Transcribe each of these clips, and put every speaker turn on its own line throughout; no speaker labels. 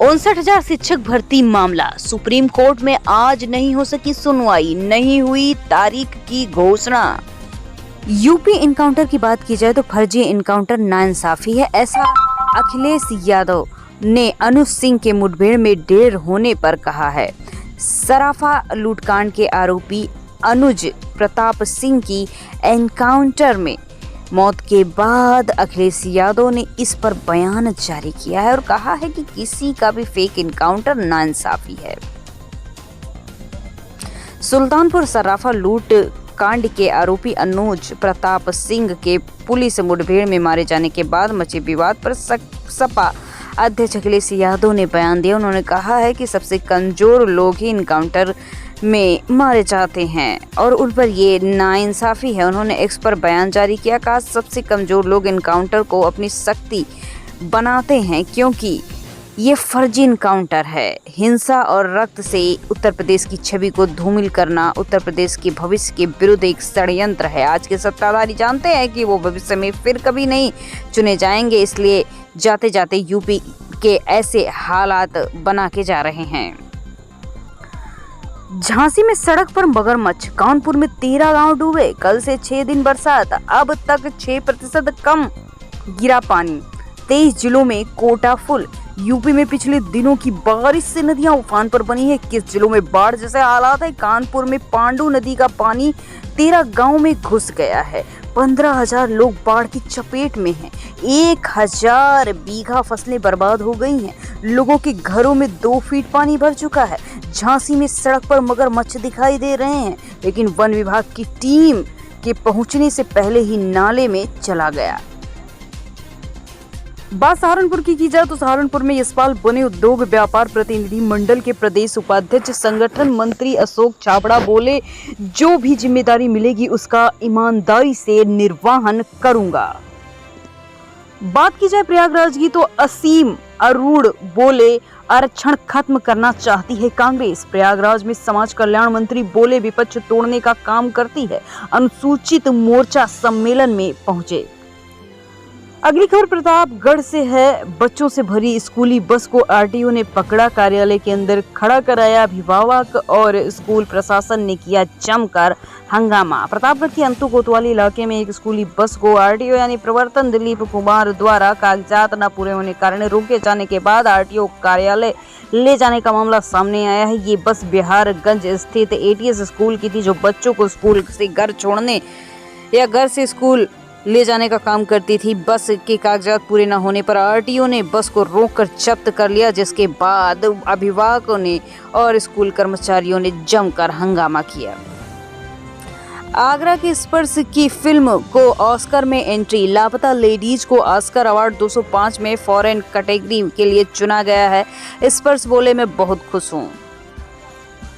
59,000 शिक्षक भर्ती मामला सुप्रीम कोर्ट में आज नहीं हो सकी सुनवाई, नहीं हुई तारीख की घोषणा। यूपी इनकाउंटर की बात की जाए तो फर्जी इनकाउंटर नाइंसाफी है, ऐसा अखिलेश यादव ने अनुज सिंह के मुठभेड़ में ढेर होने पर कहा है। सराफा लूटकांड के आरोपी अनुज प्रताप सिंह की एनकाउंटर में मौत के बाद अखिलेश यादव ने इस पर बयान जारी किया है और कहा है कि किसी का भी फेक इनकाउंटर नाइंसाफी है। सुल्तानपुर सराफा लूट कांड के आरोपी अनुज प्रताप सिंह के पुलिस मुठभेड़ में मारे जाने के बाद मचे विवाद पर सपा अध्यक्ष अखिलेश यादव ने बयान दिया। उन्होंने कहा है कि सबसे कमजोर लोग ही इनकाउंटर में मारे जाते हैं और उन पर ये नाइंसाफी है। उन्होंने एक्स पर बयान जारी किया, कहा सबसे कमजोर लोग इनकाउंटर को अपनी शक्ति बनाते हैं क्योंकि ये फर्जी इनकाउंटर है। हिंसा और रक्त से उत्तर प्रदेश की छवि को धूमिल करना उत्तर प्रदेश के भविष्य के विरुद्ध एक षड्यंत्र है। आज के सत्ताधारी जानते हैं कि वो भविष्य में फिर कभी नहीं चुने जाएंगे, इसलिए जाते जाते यूपी के ऐसे हालात बना के जा रहे हैं। झांसी में सड़क पर मगरमच्छ, कानपुर में 13 गांव डूबे, कल से 6 दिन बरसात, अब तक 6% कम गिरा पानी, 23 जिलों में कोटा फुल। यूपी में पिछले दिनों की बारिश से नदियां उफान पर बनी है, 21 जिलों में बाढ़ जैसे हालात है। कानपुर में पांडु नदी का पानी 13 गांव में घुस गया है, 15,000 लोग बाढ़ की चपेट में हैं, 1,000 बीघा फसलें बर्बाद हो गई हैं, लोगों के घरों में 2 फीट पानी भर चुका है। झांसी में सड़क पर मगरमच्छ दिखाई दे रहे हैं, लेकिन वन विभाग की टीम के पहुंचने से पहले ही नाले में चला गया। बात सहारनपुर की जाए तो सहारनपुर में यशपाल बने उद्योग व्यापार प्रतिनिधि मंडल के प्रदेश उपाध्यक्ष संगठन मंत्री अशोक छाबड़ा बोले, जो भी जिम्मेदारी मिलेगी उसका ईमानदारी से निर्वहन करूंगा। बात की जाए प्रयागराज की तो असीम अरूढ़ बोले, आरक्षण खत्म करना चाहती है कांग्रेस। प्रयागराज में समाज कल्याण मंत्री बोले, विपक्ष तोड़ने का काम करती है। अनुसूचित मोर्चा सम्मेलन में पहुंचे। अगली खबर प्रतापगढ़ से है। बच्चों से भरी स्कूली बस को आरटीओ ने पकड़ा, कार्यालय के अंदर खड़ा कराया। अभिभावक और स्कूल प्रशासन ने किया जमकर हंगामा। प्रतापगढ़ के अंतु कोतवाली इलाके में एक स्कूली बस को आरटीओ यानी प्रवर्तन दिलीप कुमार द्वारा कागजात न पूरे होने के कारण रोके जाने के बाद आरटीओ कार्यालय ले जाने का मामला सामने आया है। ये बस बिहारगंज स्थित एटीएस स्कूल की थी, जो बच्चों को स्कूल से घर छोड़ने या घर से स्कूल ले जाने का काम करती थी। बस के कागजात पूरे न होने पर आरटीओ ने बस को रोककर जब्त कर लिया, जिसके बाद अभिभावकों ने और स्कूल कर्मचारियों ने जमकर हंगामा किया। आगरा के स्पर्श की फिल्म को ऑस्कर में एंट्री, लापता लेडीज को ऑस्कर अवार्ड 205 में फॉरेन कैटेगरी के लिए चुना गया है। स्पर्श बोले, मैं बहुत खुश हूँ।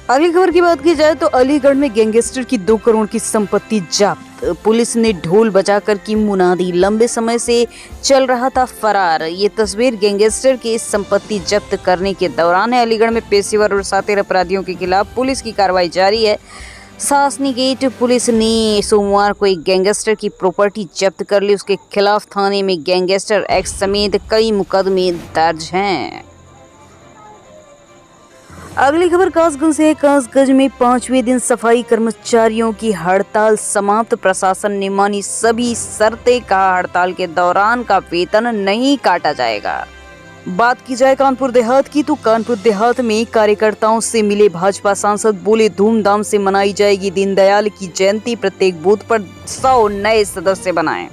अगली खबर की बात की जाए तो अलीगढ़ में गैंगस्टर की 2 करोड़ की संपत्ति जब्त, पुलिस ने ढोल बजाकर की मुनादी, लंबे समय से चल रहा था फरार। ये तस्वीर गैंगस्टर की संपत्ति जब्त करने के दौरान है। अलीगढ़ में पेशेवर और शातिर अपराधियों के खिलाफ पुलिस की कार्रवाई जारी है। सासनी गेट पुलिस ने सोमवार को एक गैंगस्टर की प्रॉपर्टी जब्त कर ली। उसके खिलाफ थाने में गैंगस्टर एक्ट समेत कई मुकदमे दर्ज हैं। अगली खबर कासगंज से है। कासगंज में 5वें दिन सफाई कर्मचारियों की हड़ताल समाप्त, प्रशासन ने मानी सभी शर्तें, कहा हड़ताल के दौरान का वेतन नहीं काटा जाएगा। बात की जाए कानपुर देहात की तो कानपुर देहात में कार्यकर्ताओं से मिले भाजपा सांसद, बोले धूमधाम से मनाई जाएगी दीनदयाल की जयंती, प्रत्येक बूथ पर 100 नए सदस्य बनाएं।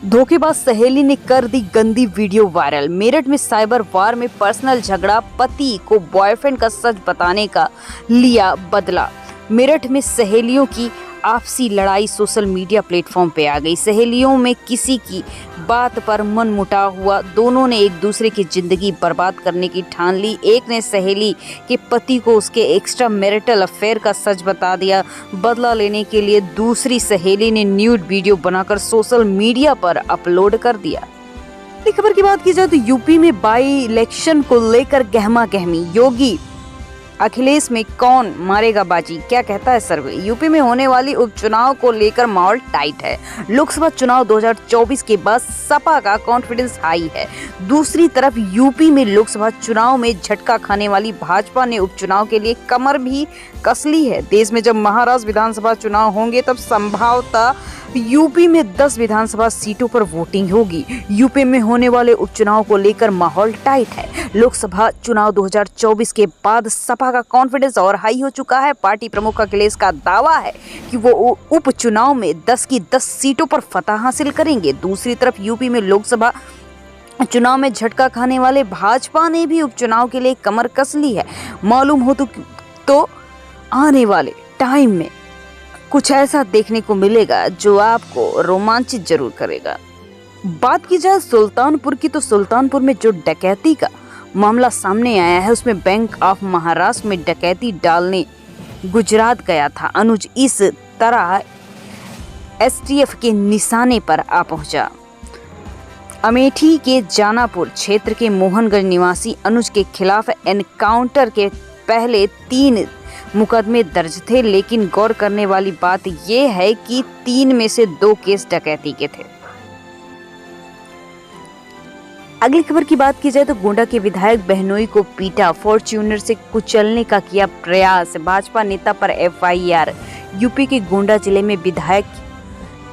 धोखेबाज सहेली ने कर दी गंदी वीडियो वायरल। मेरठ में साइबर वार में पर्सनल झगड़ा, पति को बॉयफ्रेंड का सच बताने का लिया बदला। मेरठ में सहेलियों की आपसी लड़ाई सोशल मीडिया प्लेटफॉर्म पे आ गई। सहेलियों में किसी की बात पर मनमुटाव हुआ, दोनों ने एक दूसरे की जिंदगी बर्बाद करने की ठान ली। एक ने सहेली के पति को उसके एक्स्ट्रा मैरिटल अफेयर का सच बता दिया। बदला लेने के लिए दूसरी सहेली ने न्यूड वीडियो बनाकर सोशल मीडिया पर अपलोड कर दिया। इस खबर की बात की जाए तो यूपी में बाई इलेक्शन को लेकर गहमा गहमी, योगी अखिलेश में कौन मारेगा बाजी, क्या कहता है सर्वे। यूपी में होने वाली उपचुनाव को लेकर माहौल टाइट है। लोकसभा चुनाव 2024 के बाद सपा का कॉन्फिडेंस हाई है। दूसरी तरफ यूपी में लोकसभा चुनाव में झटका खाने वाली भाजपा ने उपचुनाव के लिए कमर भी कस ली है। देश में जब महाराष्ट्र विधानसभा चुनाव होंगे तब संभवतः यूपी में 10 विधानसभा सीटों पर वोटिंग होगी। यूपी में होने वाले उपचुनाव को लेकर माहौल टाइट है। लोकसभा चुनाव 2024 के बाद सपा का कॉन्फिडेंस और हाई हो चुका है। पार्टी प्रमुख अखिलेश का दावा है कि वो उपचुनाव में 10 की 10 सीटों पर फतह हासिल करेंगे। दूसरी तरफ यूपी में लोकसभा चुनाव में झटका खाने वाले भाजपा ने भी उपचुनाव के लिए कमर कस ली है। मालूम हो तो आने वाले टाइम में कुछ ऐसा देखने को मिलेगा जो आपको रोमांचित जरूर करेगा। बात की जाए सुल्तानपुर की, तो सुल्तानपुर में जो डकैती का मामला सामने आया है उसमें बैंक ऑफ महाराष्ट्र में डकैती डालने गुजरात गया था अनुज इस तरह एसटीएफ के निशाने पर आ पहुंचा। अमेठी के जानापुर क्षेत्र के मोहनगंज निवासी अनुज के खिलाफ एनकाउंटर के पहले 3 मुकदमे दर्ज थे, लेकिन गौर करने वाली बात यह है कि 3 में से 2 केस डकैती के थे। अगली खबर की बात की जाए तो गोंडा के विधायक बहनोई को पीटा, फॉर्च्यूनर से कुचलने का किया प्रयास, भाजपा नेता पर एफआईआर। यूपी के गोंडा जिले में विधायक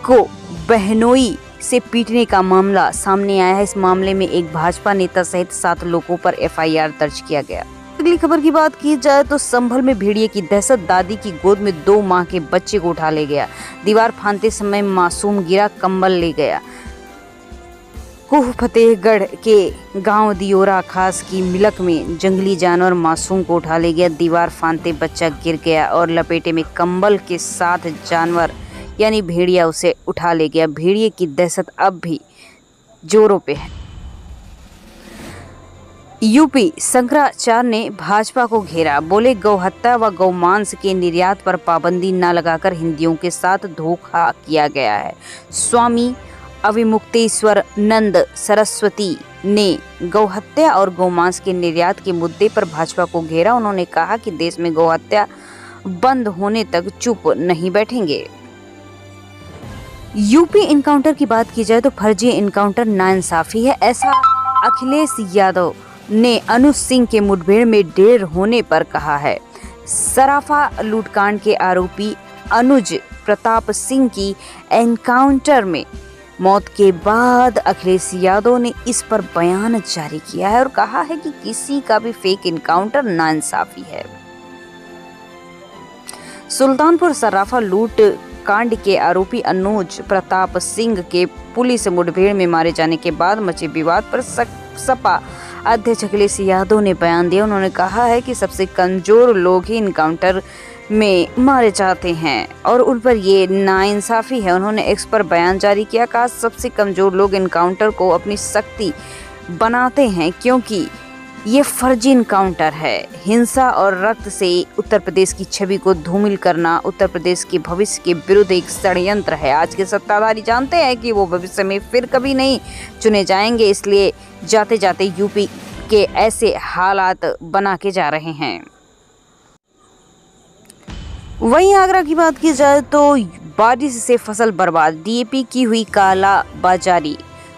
को बहनोई से पीटने का मामला सामने आया है। इस मामले में एक भाजपा नेता सहित 7 लोगों पर एफआईआर दर्ज किया गया। अगली खबर की बात की जाए तो संभल में भेड़िए की दहशत, दादी की गोद में 2 माह के बच्चे को उठा ले गया। दीवार फांदते समय मासूम गिरा, कंबल ले गया। कुह फतेहगढ़ के गांव दियोरा खास की मिलक में जंगली जानवर मासूम को उठा ले गया। दीवार फांदते बच्चा गिर गया और लपेटे में कंबल के साथ जानवर यानी भेड़िया उसे उठा ले गया। भेड़िए की दहशत अब भी जोरों पे है। यूपी शंकराचार्य ने भाजपा को घेरा, बोले गौ हत्या व गौमांस के निर्यात पर पाबंदी न लगाकर हिंदुओं के साथ धोखा किया गया है। स्वामी अविमुक्तेश्वर नंद सरस्वती ने गौ हत्या और गौमांस के निर्यात के मुद्दे पर भाजपा को घेरा। उन्होंने कहा कि देश में गौ हत्या बंद होने तक चुप नहीं बैठेंगे। यूपी इनकाउंटर की बात की जाए तो फर्जी इनकाउंटर नाइंसाफी है, ऐसा अखिलेश यादव ने अनुज सिंह के मुठभेड़ में ढेर होने पर कहा है। सराफा लूटकांड के आरोपी अनुज प्रताप सिंह की एनकाउंटर में मौत के बाद अखिलेश यादव ने इस पर बयान जारी किया है और कहा है कि किसी का भी फेक इनकाउंटर नाइंसाफी है। सुल्तानपुर सराफा लूट कांड के आरोपी अनुज प्रताप सिंह के पुलिस मुठभेड़ में मारे जाने के बाद मचे विवाद पर सपा अध्यक्ष अखिलेश यादव ने बयान दिया। उन्होंने कहा है कि सबसे कमजोर लोग ही इनकाउंटर में मारे जाते हैं और उन पर ये नाइंसाफी है। उन्होंने एक्स पर बयान जारी किया, कहा सबसे कमजोर लोग इनकाउंटर को अपनी शक्ति बनाते हैं क्योंकि ये फर्जी इनकाउंटर है। हिंसा और रक्त से उत्तर प्रदेश की छवि को धूमिल करना उत्तर प्रदेश के भविष्य के विरुद्ध एक षड्यंत्र है। आज के सत्ताधारी जानते हैं कि वो भविष्य में फिर कभी नहीं चुने जाएंगे, इसलिए जाते जाते यूपी के ऐसे हालात बना के जा रहे हैं। वहीं आगरा की बात की जाए तो बारिश से फसल बर्बाद, डीएपी की हुई कालाबाजारी,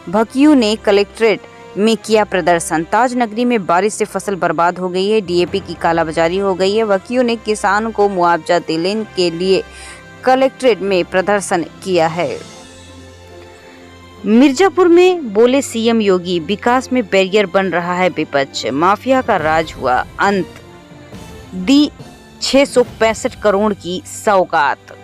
भकियू ने कलेक्ट्रेट में किया प्रदर्शन। ताज नगरी में बारिश से फसल बर्बाद हो गई है, डीएपी की कालाबाजारी हो गई है। भकियू ने किसान को मुआवजा दिलाने के लिए कलेक्ट्रेट में प्रदर्शन किया है। मिर्जापुर में बोले सीएम योगी, विकास में बैरियर बन रहा है विपक्ष, माफिया का राज हुआ अंत, दी 665 करोड़ की सौगात।